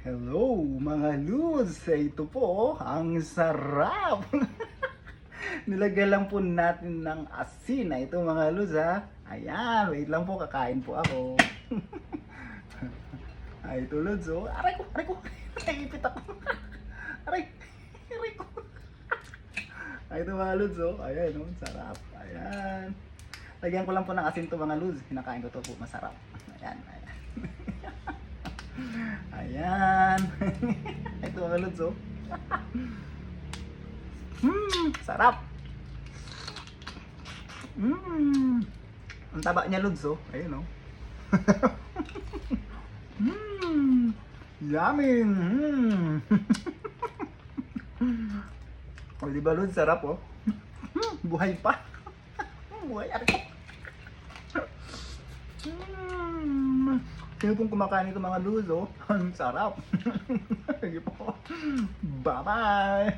Hello mga Luz! Ito po, ang sarap! Nilagyan lang po natin ng asin na ito mga Luz ha. Ayan, wait lang po, kakain po ako. Ay, ito Luz oh. Aray ko! Naipit ako. Aray ko. Ay, ito mga Luz oh. Ayan oh, sarap. Ayan. Lagyan ko lang po ng asin to mga Luz. Hinakain ko to po, masarap. Ayan. Ayan. Ito mga Lods oh. Sarap. Ang taba niya Lods oh. Ayun oh. Yummy. O diba Lods, sarap oh. Buhay pa. Buhay ako. Sino pong kumakain ito mga Luz oh? Ang sarap. Sige po. Bye bye.